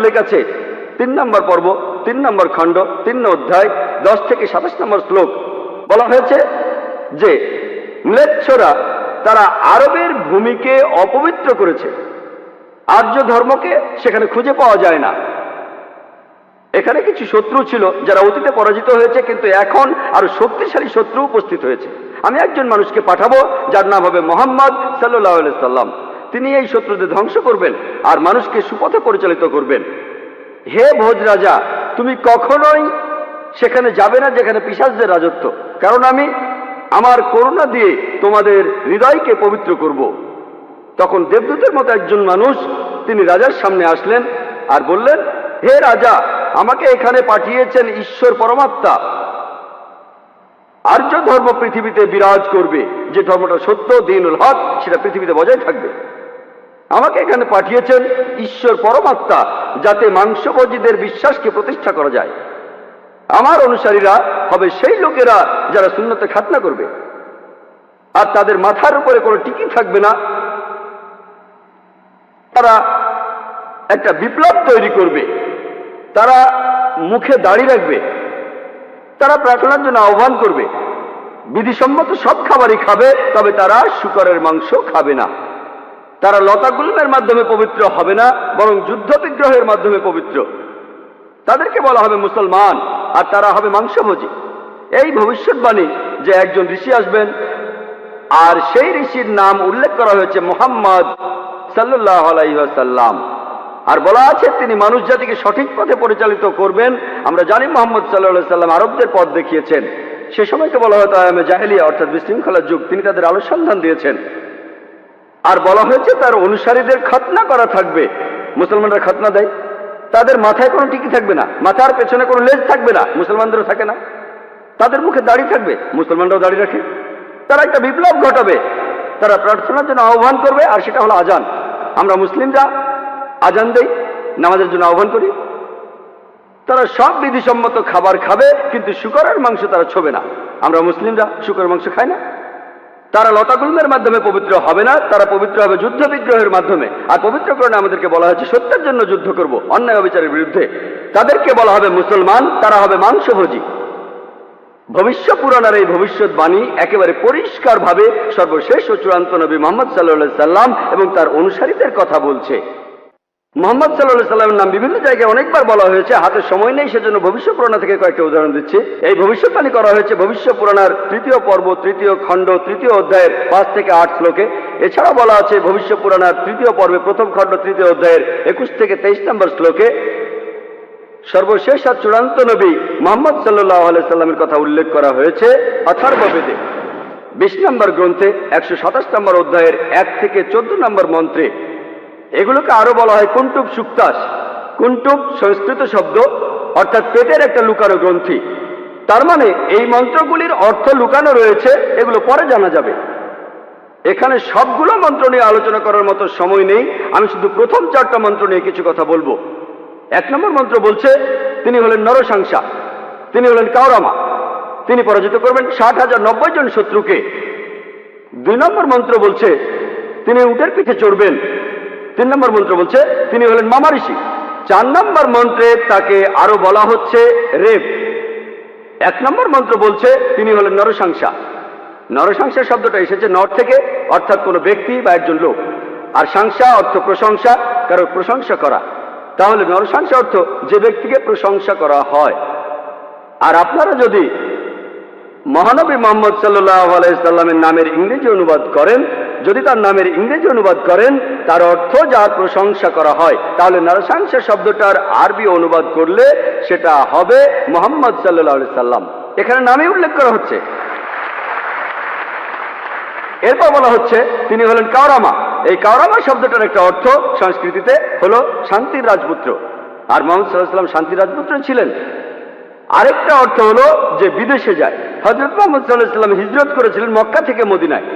উল্লেখ আছে 3 নম্বর পর্ব 3 নম্বর খণ্ড 3 অধ্যায় 10 থেকে 27 নম্বর শ্লোক। বলা হয়েছে যে ম্লেচ্ছরা তারা আরবের ভূমিকে অপবিত্র করেছে, আর্য ধর্মকে সেখানে খুঁজে পাওয়া যায় না। এখানে কিছু শত্রু ছিল যারা অতীতে পরাজিত হয়েছে, কিন্তু এখন আরো শক্তিশালী শত্রু উপস্থিত হয়েছে। আমি একজন মানুষকে পাঠাবো যার নাম হবে মুহাম্মদ সাল্লাল্লাহু আলাইহি সাল্লাম। তিনি এই শত্রুদের ধ্বংস করবেন আর মানুষকে সুপথে পরিচালিত করবেন। হে ভোজ রাজা, তুমি কখনোই সেখানে যাবে না যেখানে পিশাচদের রাজত্ব, কারণ আমি আমার করুণা দিয়ে তোমাদের হৃদয়কে পবিত্র করব। তখন দেবদূতের মতো একজন মানুষ তিনি রাজার সামনে আসলেন আর বললেন, হে রাজা, আমাকে এখানে পাঠিয়েছেন ঈশ্বর পরমাত্মা। আর্য ধর্ম পৃথিবীতে বিরাজ করবে, যে ধর্মটা সত্য, দ্বীনুল হক, সেটা পৃথিবীতে বজায় থাকবে। আমাকে এখানে পাঠিয়েছেন ঈশ্বর পরমাত্মা, যাতে মাংসভোজীদের বিশ্বাসকে প্রতিষ্ঠা করা যায়। আমার অনুসারীরা হবে সেই লোকেরা যারা সুন্নতে খাতনা করবে, আর তাদের মাথার উপরে কোনো টিকি থাকবে না। তারা একটা বিপ্লব তৈরি করবে, তারা মুখে দাড়ি রাখবে, তারা প্রার্থনার জন্য আহ্বান করবে, বিধিসম্মত সব খাবারই খাবে, তবে তারা শূকরের মাংস খাবে না। তারা লতাগুল্মের মাধ্যমে পবিত্র হবে না, বরং যুদ্ধ বিগ্রহের মাধ্যমে পবিত্র। তাদেরকে বলা হবে মুসলমান, আর তারা হবে মাংসভোজী। এই ভবিষ্যৎবাণী যে একজন ঋষি আসবেন, আর সেই ঋষির নাম উল্লেখ করা হয়েছে মুহাম্মদ সাল্লাল্লাহু আলাইহি ওয়াসাল্লাম। আর বলা আছে তিনি মানুষ জাতিকে সঠিক পথে পরিচালিত করবেন। আমরা জানি মুহাম্মদ সাল্লাল্লাহু আলাইহি ওয়াসাল্লাম আরবদের পথ দেখিয়েছেন। সে সময়কে বলা হয়তো আয়ামে জাহেলিয়া, অর্থাৎ বিশৃঙ্খলার যুগ। তিনি তাদের আলো সন্ধান দিয়েছেন। আর বলা হয়েছে তার অনুসারীদের খতনা করা থাকবে। মুসলমানরা খতনা দেয়, তাদের মাথায় কোনো টিকি থাকবে না, মাথার পেছনে কোনো লেজ থাকবে না, মুসলমানদেরও থাকে না। তাদের মুখে দাড়ি থাকবে, মুসলমানরাও দাড়ি রাখে। তারা একটা বিপ্লব ঘটাবে, তারা প্রার্থনার জন্য আহ্বান করবে, আর সেটা হলো আজান। আমরা মুসলিমরা আজান দেই, নামাজের জন্য আহ্বান করি। তারা সব বিধিসম্মত খাবার খাবে, কিন্তু শূকরের মাংস তারা ছোবে না। আমরা মুসলিমরা শূকরের মাংস খাই না। তারা লতাগুল্মের মাধ্যমে পবিত্র হবে না, তারা পবিত্র হবে যুদ্ধ বিগ্রহের মাধ্যমে। আর পবিত্রকরণে আমাদেরকে বলা হয়েছে সত্যের জন্য যুদ্ধ করব, অন্যায় অবিচারের বিরুদ্ধে। তাদেরকে বলা হবে মুসলমান, তারা হবে মাংসভোজী। ভবিষ্যৎ পুরাণের এই ভবিষ্যৎবাণী একেবারে পরিষ্কারভাবে সর্বশেষ ও চূড়ান্ত নবী মুহাম্মদ সাল্লাল্লাহু আলাইহি সাল্লাম এবং তার অনুসারীদের কথা বলছে। মুহাম্মদ সাল্লাল্লাহু আলাইহি সাল্লামের নাম বিভিন্ন জায়গায় অনেকবার বলা হয়েছে, হাতে সময় নেই, সেজন্য ভবিষ্যৎ পুরাণ থেকে কয়েকটা উদাহরণ দিচ্ছি। এই ভবিষ্যৎবাণী করা হয়েছে ভবিষ্যৎ পুরাণের 3য় পর্ব 3য় খণ্ড 3য় অধ্যায়ের 5 থেকে 8 শ্লোকে। এছাড়া বলা আছে ভবিষ্যৎ পুরাণের 3য় পর্বে 1ম খণ্ড 3য় অধ্যায়ের 21 থেকে 23 নম্বর শ্লোকে। সর্বশেষ আর চূড়ান্ত নবী মুহাম্মদ সাল্লাল্লাহু আলাইহি সাল্লামের কথা উল্লেখ করা হয়েছে অথর্ববেদে 20 নম্বর গ্রন্থে 127 নম্বর অধ্যায়ের 1 থেকে 14 নম্বর মন্ত্রে। এগুলোকে আরো বলা হয় কুন্টুব সুক্তাস। কুন্টুব সংস্কৃত শব্দ, অর্থাৎ পেটের একটা লুকানো গ্রন্থি। তার মানে এই মন্ত্রগুলির অর্থ লুকানো রয়েছে, এগুলো পরে জানা যাবে। এখানে সবগুলো মন্ত্র নিয়ে আলোচনা করার মতো সময় নেই, আমি শুধু প্রথম 4টা মন্ত্র নিয়ে কিছু কথা বলবো। 1 নম্বর মন্ত্র বলছে তিনি হলেন নরসাংসা, তিনি হলেন কাওরামা, তিনি পরাজিত করবেন 60,090 জন শত্রুকে। 2 নম্বর মন্ত্র বলছে তিনি উটের পিঠে চড়বেন। 3 নম্বর মন্ত্র বলছে তিনি হলেন মামা ঋষি। 4 নম্বর মন্ত্রে তাকে আরো বলা হচ্ছে রেব। 1 নম্বর মন্ত্র বলছে তিনি হলেন নরসাংসা। নরসাংসা শব্দটা এসেছে নর থেকে, অর্থাৎ কোনো ব্যক্তি বা একজন লোক। আর সাংসা অর্থ প্রশংসা, কারো প্রশংসা করা। তাহলে নরসাংসা অর্থ যে ব্যক্তিকে প্রশংসা করা হয়। আর আপনারা যদি মহানবী মুহাম্মদ সাল্লাল্লাহু আলাইহি সাল্লামের নামের ইংরেজি অনুবাদ করেন, যদি তার নামের ইংরেজি অনুবাদ করেন তার অর্থ যার প্রশংসা করা হয়, তাহলে নরসাংসা শব্দটার আরবি অনুবাদ করলে সেটা হবে মুহাম্মদ সাল্লাল্লাহু আলাইহি সাল্লাম। এখানে নামে উল্লেখ করা হচ্ছে। এরপর বলা হচ্ছে তিনি হলেন কাওরামা। এই কাওরামা শব্দটার একটা অর্থ সংস্কৃতিতে হলো শান্তির রাজপুত্র। আর মুহাম্মদ সাল্লাল্লাহু আলাইহি সাল্লাম শান্তির রাজপুত্র ছিলেন। আরেকটা অর্থ হলো যে বিদেশে যায়। হযরত মুহাম্মদ সাল্লাল্লাহু আলাইহি সাল্লাম হিজরত করেছিলেন মক্কা থেকে মদিনায়,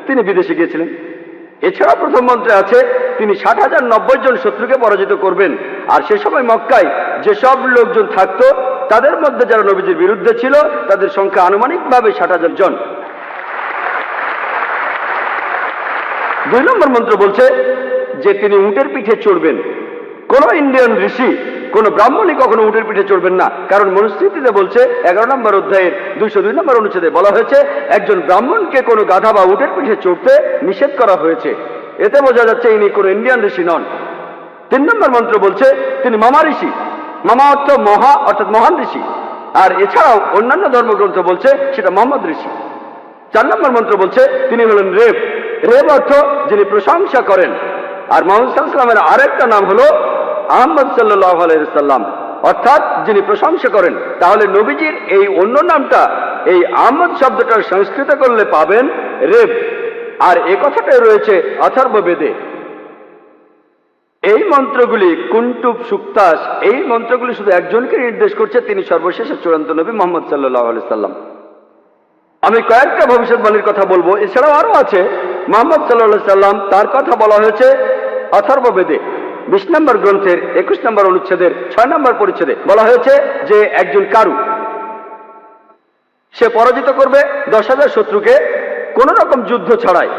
তিনি বিদেশে গিয়েছিলেন। এছাড়া প্রথম মন্ত্রে আছে তিনি 60,090 জন শত্রুকে পরাজিত করবেন। আর সে সময় মক্কায় যেসব লোকজন থাকতো তাদের মধ্যে যারা নবীজির বিরুদ্ধে ছিল তাদের সংখ্যা আনুমানিকভাবে 60,000 জন। 2 নম্বর মন্ত্র বলছে যে তিনি উটের পিঠে চড়বেন। কোন ইন্ডিয়ান ঋষি, কোন ব্রাহ্মণই কখনো উটের পিঠে চড়বেন না। কারণ মনুস্মৃতিতে বলছে 11 নম্বর অধ্যায়ের 202 নম্বর অনুচ্ছেদে বলা হয়েছে একজন ব্রাহ্মণকে কোনো গাধা বা উটের পিঠে চড়তে নিষেধ করা হয়েছে। এতে বোঝা যাচ্ছে ইনি কোনো ইন্ডিয়ান ঋষি নন। 3 নম্বর মন্ত্র বলছে তিনি মামা ঋষি। মামা অর্থ মহা, অর্থাৎ মহান ঋষি। আর এছাড়াও অন্যান্য ধর্মগ্রন্থ বলছে সেটা মোহাম্মদ ঋষি। 4 নম্বর মন্ত্র বলছে তিনি হলেন রেব। রেব অর্থ যিনি প্রশংসা করেন। আর মোহাম্মদ সাল্লাল্লাহু আলাইহি ওয়াসাল্লামের আরেকটা নাম হলো আহমদ সাল্লাল্লাহু আলাইহি ওয়াসাল্লাম, অর্থাৎ যিনি প্রশংসা করেন। তাহলে নবীজির এই অন্য নামটা এই আহমদ শব্দটার সংস্কৃত করলে পাবেন রেব। আর এ কথাটাই রয়েছে অথর্ব বেদে। এই মন্ত্রগুলি কুন্টুব সুক্তাস, এই মন্ত্রগুলি শুধু একজনকে নির্দেশ করছে, তিনি সর্বশেষ চূড়ান্ত নবী মুহাম্মদ সাল্লাল্লাহু আলাইহি ওয়াসাল্লাম। আমি কয়েকটা ভবিষ্যৎবাণীর কথা বলবো, এছাড়াও আরো আছে। মুহাম্মদ সাল্লাল্লাহু আলাইহি ওয়াসাল্লাম তার কথা বলা হয়েছে অথর্ব বেদে 20 নম্বর গ্রন্থের 21 নম্বর অনুচ্ছেদের 6 নম্বর পরিচ্ছেদে বলা হয়েছে যে একজন কারু, সে পরাজিত করবে 10,000 শত্রুকে কোন রকম যুদ্ধ ছাড়াই।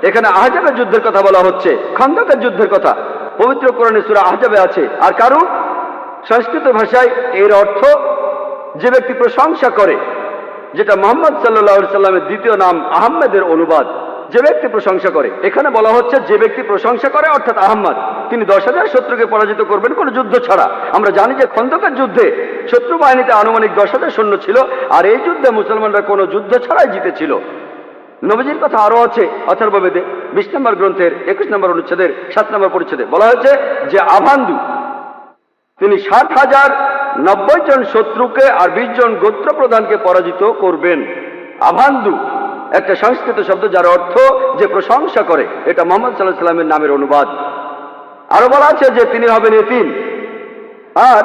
এখানে আহজাবের যুদ্ধের কথা বলা হচ্ছে, খন্দকের যুদ্ধের কথা পবিত্র কোরআনে সূরা আহজাবে আছে। আর কারু সংস্কৃত ভাষায় এর অর্থ যে ব্যক্তি প্রশংসা করে, যেটা মুহাম্মদ সাল্লাল্লাহু আলাইহি সাল্লামের দ্বিতীয় নাম আহমেদের অনুবাদ। যে ব্যক্তি প্রশংসা করে, এখানে বলা হচ্ছে যে ব্যক্তি প্রশংসা করে অর্থাৎ আহমদ, তিনি 10,000 শত্রুকে পরাজিত করবেন কোনো যুদ্ধ ছাড়া। আমরা জানি যে খন্দকের যুদ্ধে শত্রু বাহিনীতে আনুমানিক 10,000 সৈন্য ছিল, আর এই যুদ্ধে মুসলমানরা কোনো যুদ্ধ ছাড়াই জিতেছিল। নবীজির কথা আরো আছে অথর্ব বেদে 20 নম্বর গ্রন্থের 21 নম্বর অনুচ্ছেদের 7 নম্বর পরিচ্ছেদে বলা হয়েছে যে আভান্দু, তিনি 60,090 জন শত্রুকে আর 20 জন গোত্র প্রধানকে পরাজিত করবেন। আভান্দু একটা সংস্কৃত শব্দ যার অর্থ যে প্রশংসা করে। এটা মুহাম্মদ সাল্লাল্লাহু আলাইহি ওয়াসাল্লামের নামের অনুবাদ। আরো বলা আছে যে তিনি হবেন এতিম। আর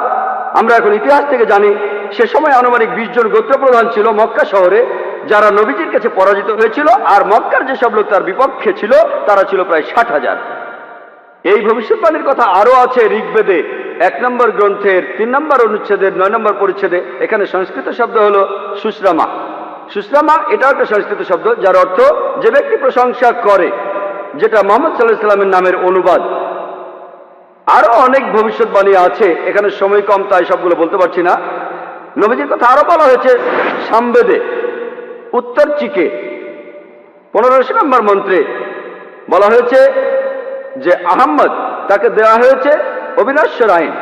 আমরা এখন ইতিহাস থেকে জানি সে সময় আনুমানিক 20 জন গোত্র প্রধান ছিল মক্কা শহরে, যারা নবীজির কাছে পরাজিত হয়েছিল। আর মক্কার যেসব লোক তার বিপক্ষে ছিল তারা ছিল প্রায় 60,000। এই ভবিষ্যৎবাণীর কথা আরো আছে ঋগ্বেদে 1 নম্বর গ্রন্থের 3 নম্বর অনুচ্ছেদের 9 নম্বর পরিচ্ছেদে। এখানে সংস্কৃত শব্দ হলো সুশ্রামা। সুশ্রামা এটাও একটা সংস্কৃত শব্দ যার অর্থ যে ব্যক্তি প্রশংসা করে, যেটা মুহাম্মদ সাল্লাল্লাহু আলাইহি ওয়াসাল্লামের নামের অনুবাদ। আরো অনেক ভবিষ্যৎবাণী আছে, এখানে সময় কম তাই সবগুলো বলতে পারছি না। নবীজির কথা আরো বলা হয়েছে সামবেদে উত্তর চিকে 15 নম্বর মন্ত্রে বলা হয়েছে যে আহম্মদ তাকে দেওয়া হয়েছে অবিনশ্বর আইন।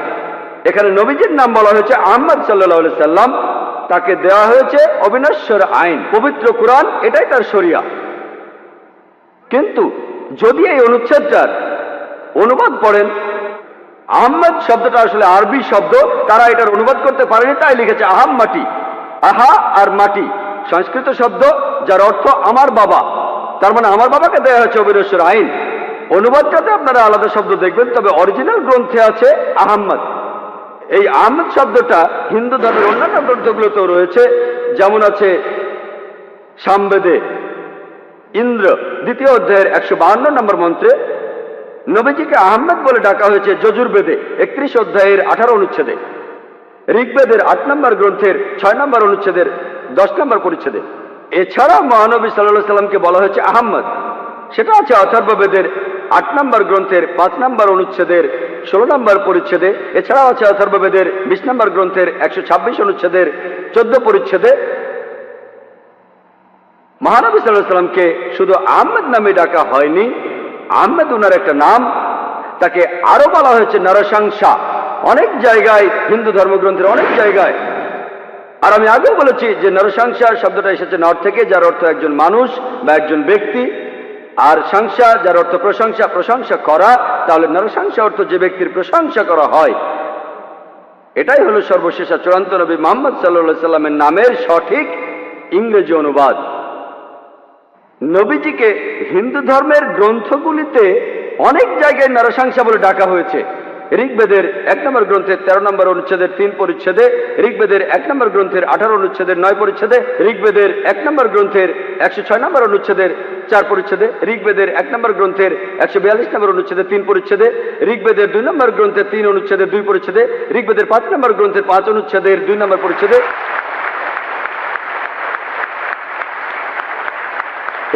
এখানে নবীজির নাম বলা হয়েছে আহমদ সাল্লাল্লাহু আলাইহি সাল্লাম, তাকে দেওয়া হয়েছে অবিনশ্বর আইন। পবিত্র কুরআন এটাই তার শরিয়া। কিন্তু যদি এই অনুচ্ছেদটার অনুবাদ পড়েন, আহমদ শব্দটা আসলে আরবি শব্দ, তারা এটার অনুবাদ করতে পারেনি, তাই লিখেছে আহাম মাটি। আহা আর মাটি সংস্কৃত শব্দ যার অর্থ আমার বাবা। তার মানে আমার বাবাকে দেওয়া হয়েছে অবিনশ্বর আইন। অনুবাদটাতে আপনারা আলাদা শব্দ দেখবেন, তবে অরিজিনাল গ্রন্থে আছে আহম্মদ। এই আহমদ শব্দটা হিন্দু ধর্মের অন্যান্য গ্রন্থগুলোতেও রয়েছে, যেমন আছে সামবেদে ইন্দ্র 2য় অধ্যায়ের 152 নম্বর মন্ত্রে নবীজিকে আহমদ বলে ডাকা হয়েছে যজুর্বেদে 31 অধ্যায়ের 18 অনুচ্ছেদে, ঋগ্বেদের 8 নম্বর গ্রন্থের 6 নম্বর অনুচ্ছেদের 10 নম্বর পরিচ্ছেদে। এছাড়া মহানবী সাল্লাল্লাহু আলাইহি সাল্লামকে বলা হয়েছে আহমদ, সেটা আছে অথর্ববেদের 8 নম্বর গ্রন্থের 5 নম্বর অনুচ্ছেদের 16 নম্বর পরিচ্ছেদে। এছাড়াও আছে অথর্ববেদের 20 নম্বর গ্রন্থের 126 অনুচ্ছেদের 14 পরিচ্ছেদে। মহানবী সাল্লাল্লাহু আলাইহি সাল্লামকে শুধু আহমদ নামে ডাকা হয়নি, আহমদ উনার একটা নাম, তাকে আরো বলা হয়েছে নরসংসা অনেক জায়গায়, হিন্দু ধর্মগ্রন্থের অনেক জায়গায়। আর আমি আগেও বলেছি যে নরসংসা শব্দটা এসেছে নর থেকে, যার অর্থ একজন মানুষ বা একজন ব্যক্তি। আর সংসা যার অর্থ প্রশংসা, প্রশংসা করা। তাহলে নরসংসা অর্থ যে ব্যক্তির প্রশংসা করা হয়। এটাই হলো সর্বশেষ চূড়ান্ত নবী মুহাম্মদ সাল্লাল্লাহু আলাইহি সাল্লামের নামের সঠিক ইংরেজি অনুবাদ। নবীজিকে হিন্দু ধর্মের গ্রন্থগুলিতে অনেক জায়গায় নরসংসা বলে ডাকা হয়েছে। ঋগ্বেদের 1 নম্বর গ্রন্থের 13 নম্বর অনুচ্ছেদের 3 পরিচ্ছেদে, ঋগ্বেদের 1 নম্বর গ্রন্থের 18 অনুচ্ছেদের 9 পরিচ্ছেদে, ঋগ্বেদের 1 নম্বর গ্রন্থের 106 নম্বর অনুচ্ছেদের 4 পরিচ্ছেদে, ঋগ্বেদের 1 নম্বর গ্রন্থের 142 নম্বর অনুচ্ছেদের 3 পরিচ্ছেদে, ঋগ্বেদের 2 নম্বর গ্রন্থের 3 অনুচ্ছেদের 2 পরিচ্ছেদে, ঋগ্বেদের 5 নম্বর গ্রন্থের 5 অনুচ্ছেদের 2 নম্বর পরিচ্ছেদে,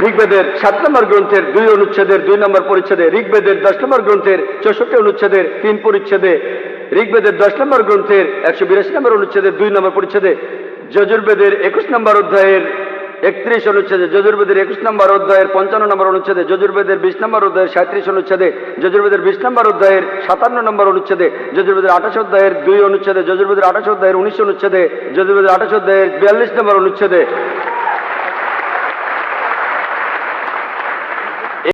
ঋগ্বেদের 7 নম্বর গ্রন্থের 2 অনুচ্ছেদের 2 নম্বর পরিচ্ছেদে, ঋগ্বেদের 10 নম্বর গ্রন্থের 64 অনুচ্ছেদের 3 পরিচ্ছেদে, ঋগ্বেদের 10 নম্বর গ্রন্থের 182 নম্বর অনুচ্ছেদের 2 নম্বর পরিচ্ছেদে, যজুর্বেদের 21 নম্বর অধ্যায়ের 31 অনুচ্ছেদে, যজুর্বেদের 21 নম্বর অধ্যায়ের 55 নম্বর অনুচ্ছেদে, যজুর্বেদের 20 নম্বর অধ্যায়ের 37 অনুচ্ছেদে, যজুর্বেদের 20 নম্বর অধ্যায়ের 57 নম্বর অনুচ্ছেদে, যজুর্বেদের 28 অধ্যায়ের 2 অনুচ্ছেদে, যজুর্বেদের 28 অধ্যায়ের 19 অনুচ্ছেদে, যজুর্বেদের 28 অধ্যায়ের 42 নম্বর অনুচ্ছেদে,